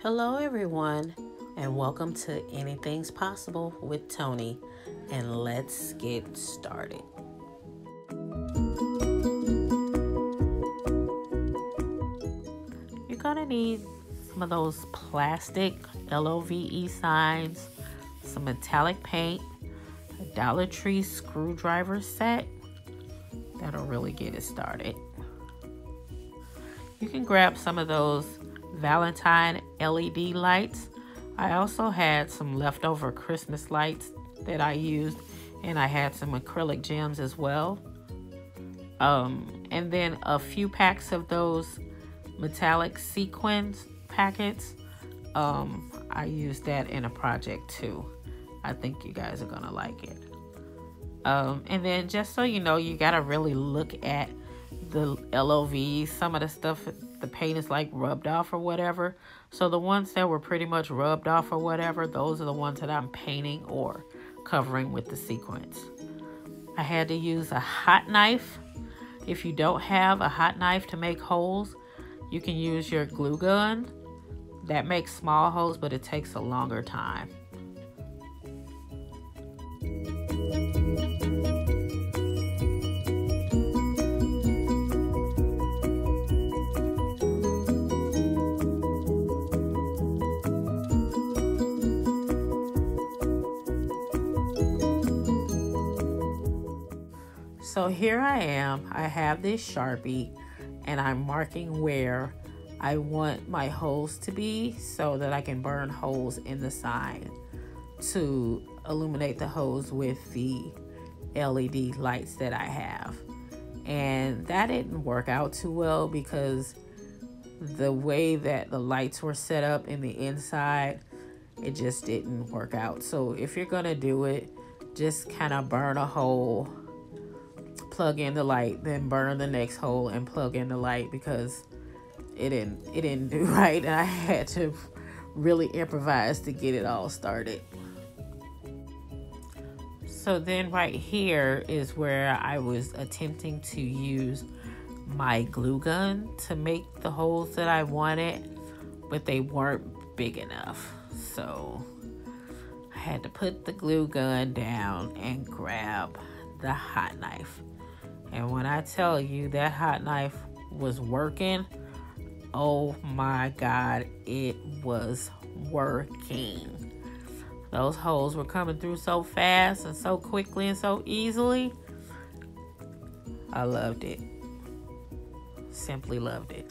Hello everyone, and welcome to Anything's Possible with Toni, and let's get started. You're gonna need some of those plastic LOVE signs, some metallic paint, a Dollar Tree screwdriver set. That'll really get it started. You can grab some of those Valentines LED lights. I also had some leftover Christmas lights that I used, and I had some acrylic gems as well. And then a few packs of those metallic sequins packets. I used that in a project too. I think you guys are gonna like it. And then just so you know, you gotta really look at the LOVs. Some of the stuff, the paint is like rubbed off or whatever. So the ones that were pretty much rubbed off or whatever, those are the ones that I'm painting or covering with the sequins. I had to use a hot knife. If you don't have a hot knife to make holes, you can use your glue gun. That makes small holes, but it takes a longer time. So here I am. I have this Sharpie and I'm marking where I want my holes to be so that I can burn holes in the sign to illuminate the holes with the LED lights that I have. And that didn't work out too well because the way that the lights were set up in the inside, it just didn't work out. So if you're gonna do it, just kind of burn a hole, plug in the light, then burn the next hole and plug in the light, because it didn't do right, and I had to really improvise to get it all started. So then right here is where I was attempting to use my glue gun to make the holes that I wanted, but they weren't big enough. So I had to put the glue gun down and grab the hot knife. And when I tell you that hot knife was working, oh my God, it was working. Those holes were coming through so fast and so quickly and so easily. I loved it. Simply loved it.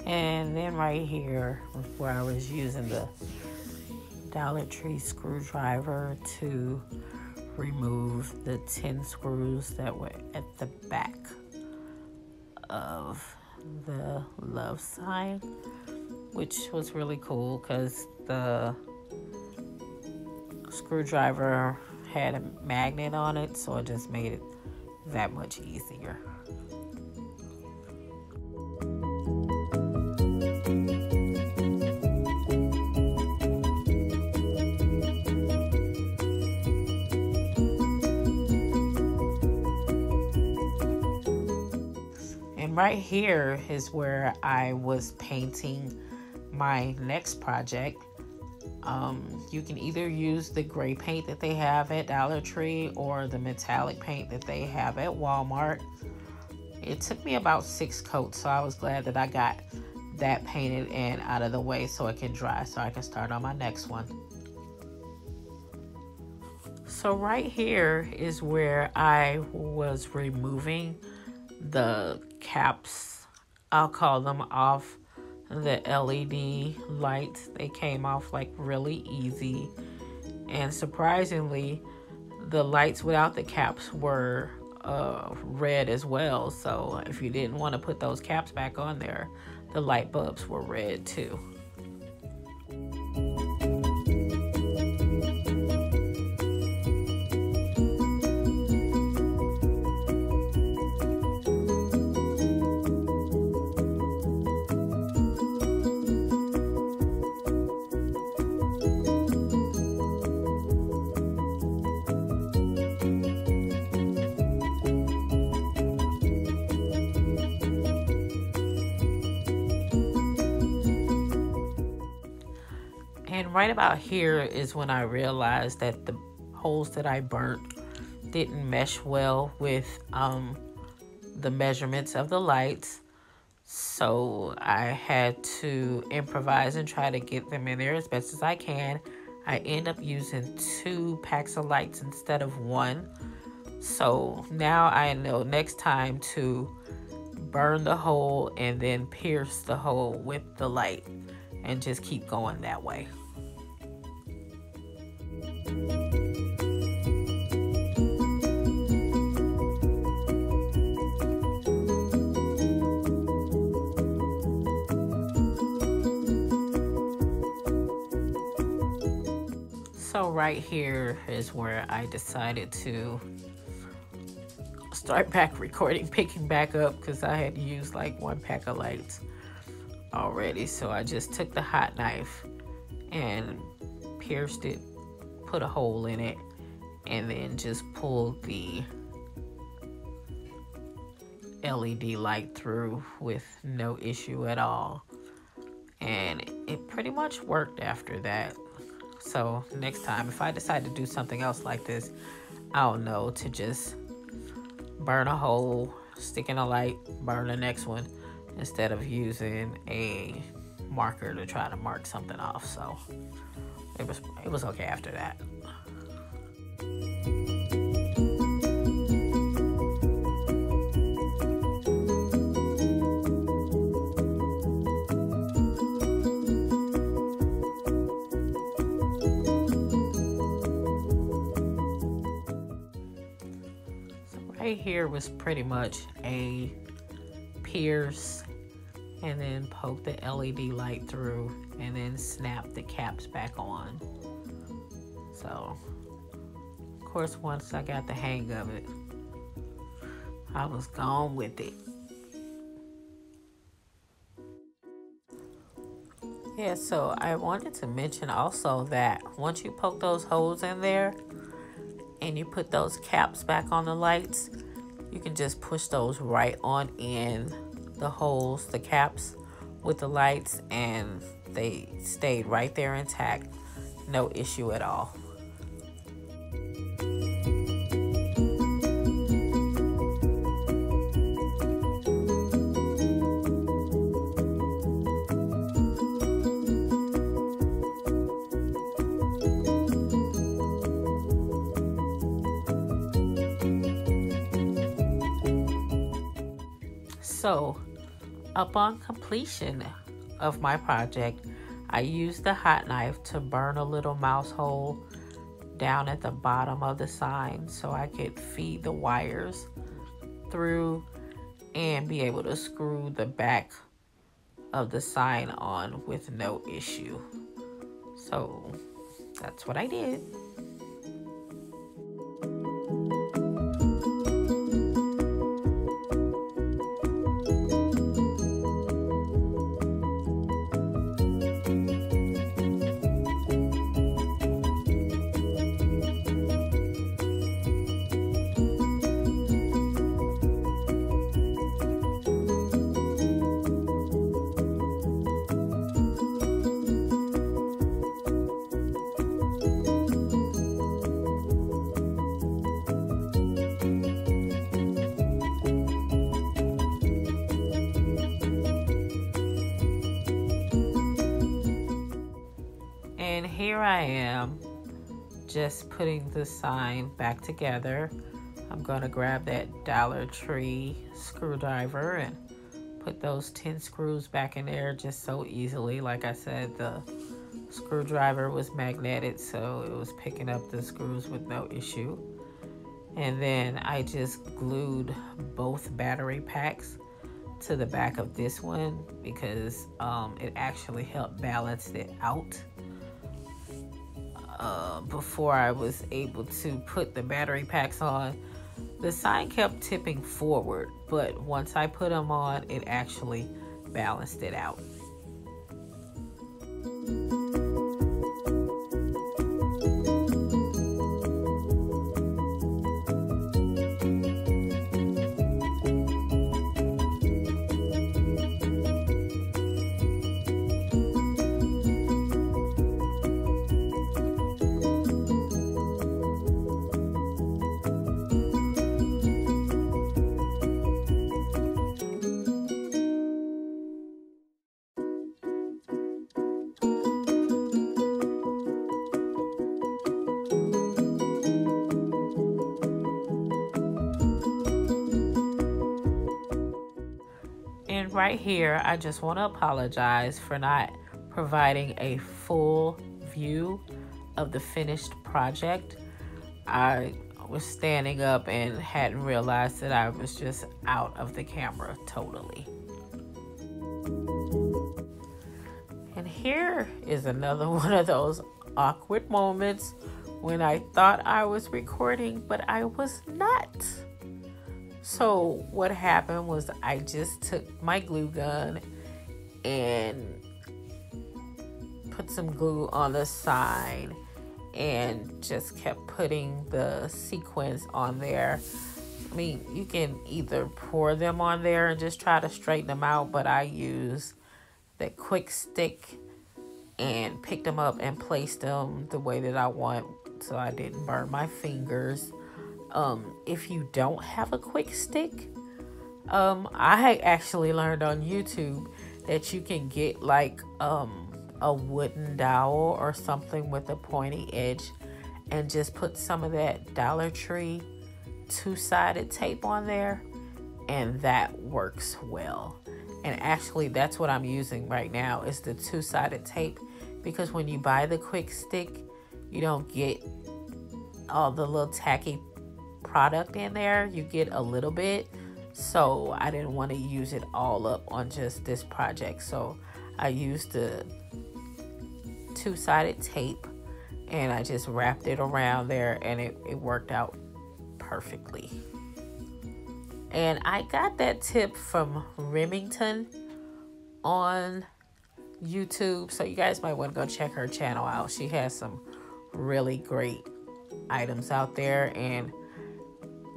And then right here where I was using the Dollar Tree screwdriver to remove the 10 screws that were at the back of the love sign, which was really cool because the screwdriver had a magnet on it, so it just made it that much easier. Right here is where I was painting my next project. You can either use the gray paint that they have at Dollar Tree or the metallic paint that they have at Walmart. It took me about 6 coats, so I was glad that I got that painted and out of the way so it can dry so I can start on my next one. So right here is where I was removing the caps I'll call them off the LED lights. They came off like really easy. And surprisingly, the lights without the caps were red as well. So if you didn't want to put those caps back on there, the light bulbs were red too. And right about here is when I realized that the holes that I burnt didn't mesh well with the measurements of the lights. So I had to improvise and try to get them in there as best as I can. I end up using 2 packs of lights instead of 1. So now I know next time to burn the hole and then pierce the hole with the light and just keep going that way. So right here is where I decided to start back recording, picking back up, because I had used like 1 pack of lights already. So I just took the hot knife and pierced it, put a hole in it, and then just pulled the LED light through with no issue at all. And it pretty much worked after that. So next time, if I decide to do something else like this, I'll know to just burn a hole, stick in a light, burn the next one, instead of using a marker to try to mark something off. So it was okay after that. Right here was pretty much a pierce and then poke the LED light through and then snap the caps back on. So of course, once I got the hang of it, I was gone with it. Yeah, so I wanted to mention also that once you poke those holes in there and you put those caps back on the lights, you can just push those right on in the holes, the caps with the lights, and they stayed right there intact. No issue at all. So, upon completion of my project, I used the hot knife to burn a little mouse hole down at the bottom of the sign so I could feed the wires through and be able to screw the back of the sign on with no issue. So, that's what I did. And here I am, just putting the sign back together. I'm going to grab that Dollar Tree screwdriver and put those 10 screws back in there just so easily. Like I said, the screwdriver was magnetic, so it was picking up the screws with no issue. And then I just glued both battery packs to the back of this one because it actually helped balance it out. Before I was able to put the battery packs on, the sign kept tipping forward, but once I put them on, it actually balanced it out. And right here, I just want to apologize for not providing a full view of the finished project. I was standing up and hadn't realized that I was just out of the camera totally. And here is another one of those awkward moments when I thought I was recording, but I was not. So what happened was I just took my glue gun and put some glue on the side and just kept putting the sequins on there. I mean, you can either pour them on there and just try to straighten them out, but I use the Quickstik and picked them up and placed them the way that I want so I didn't burn my fingers. If you don't have a Quickstik, I actually learned on YouTube that you can get like a wooden dowel or something with a pointy edge and just put some of that Dollar Tree two-sided tape on there, and that works well. And actually that's what I'm using right now is the two-sided tape, because when you buy the Quickstik, you don't get all the little tacky product in there. You get a little bit, so I didn't want to use it all up on just this project, so I used the two-sided tape and I just wrapped it around there, and it worked out perfectly. And I got that tip from Remington on YouTube, so you guys might want to go check her channel out. She has some really great items out there, and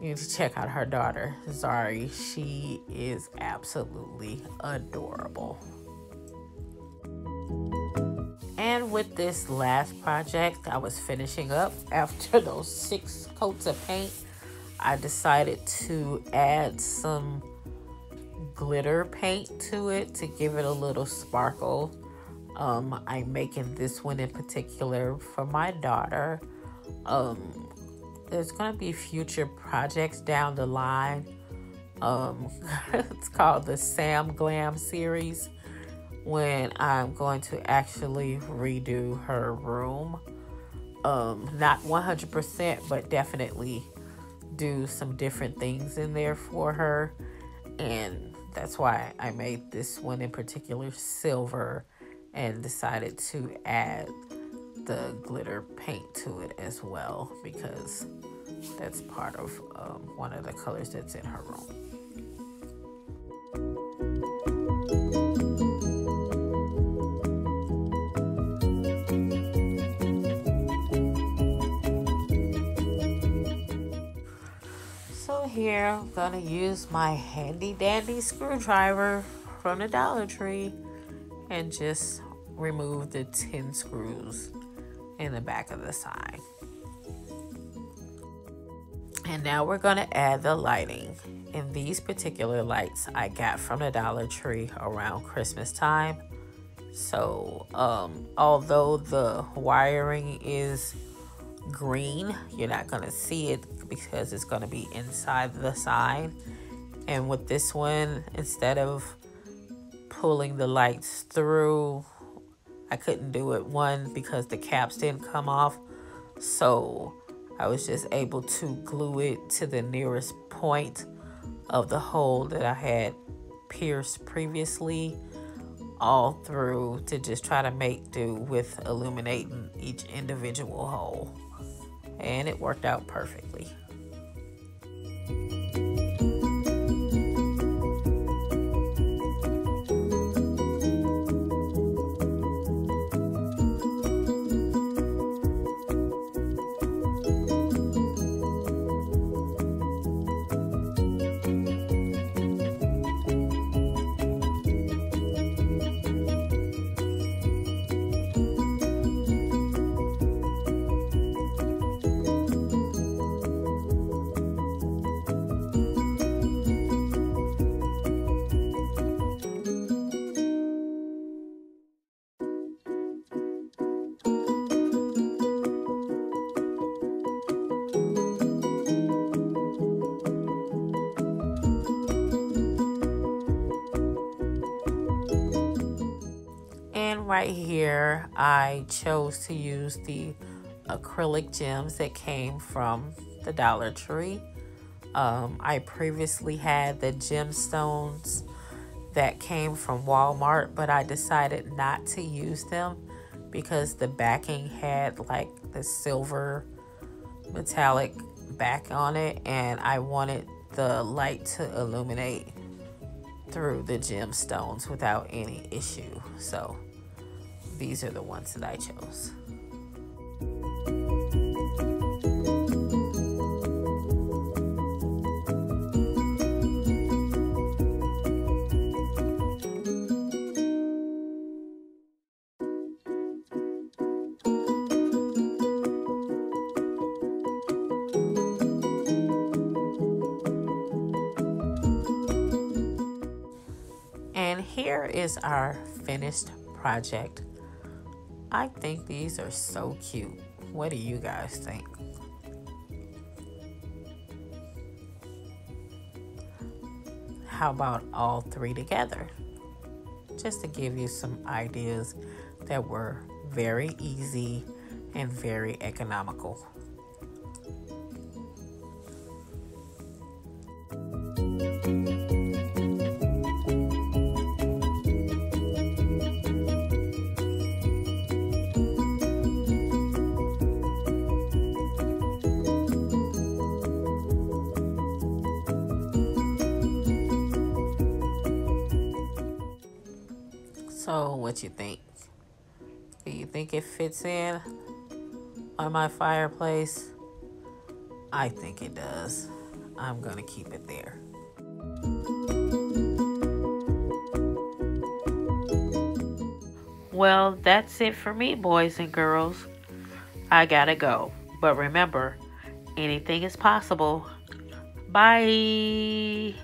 you need to check out her daughter, Zari. She is absolutely adorable. And with this last project I was finishing up after those 6 coats of paint, I decided to add some glitter paint to it to give it a little sparkle. I'm making this one in particular for my daughter. There's gonna be future projects down the line. It's called the Sam Glam series, when I'm going to actually redo her room. Not 100%, but definitely do some different things in there for her. And that's why I made this one in particular silver and decided to add the glitter paint to it as well, because that's part of one of the colors that's in her room. So here I'm gonna use my handy dandy screwdriver from the Dollar Tree and just remove the 10 screws in the back of the sign. And now we're going to add the lighting. And these particular lights I got from the Dollar Tree around Christmas time. So although the wiring is green, you're not going to see it because it's going to be inside the sign. And with this one, instead of pulling the lights through. I couldn't do it, one, because the caps didn't come off, so I was just able to glue it to the nearest point of the hole that I had pierced previously all through, to just try to make do with illuminating each individual hole, and it worked out perfectly. And right here, I chose to use the acrylic gems that came from the Dollar Tree. I previously had the gemstones that came from Walmart, but I decided not to use them because the backing had like the silver metallic back on it, and I wanted the light to illuminate through the gemstones without any issue. So these are the ones that I chose. And here is our finished project. I think these are so cute. What do you guys think? How about all three together? Just to give you some ideas that were very easy and very economical. So what you think? Do you think it fits in on my fireplace? I think it does. I'm gonna keep it there. Well, that's it for me, boys and girls. I gotta go. But remember, anything is possible. Bye.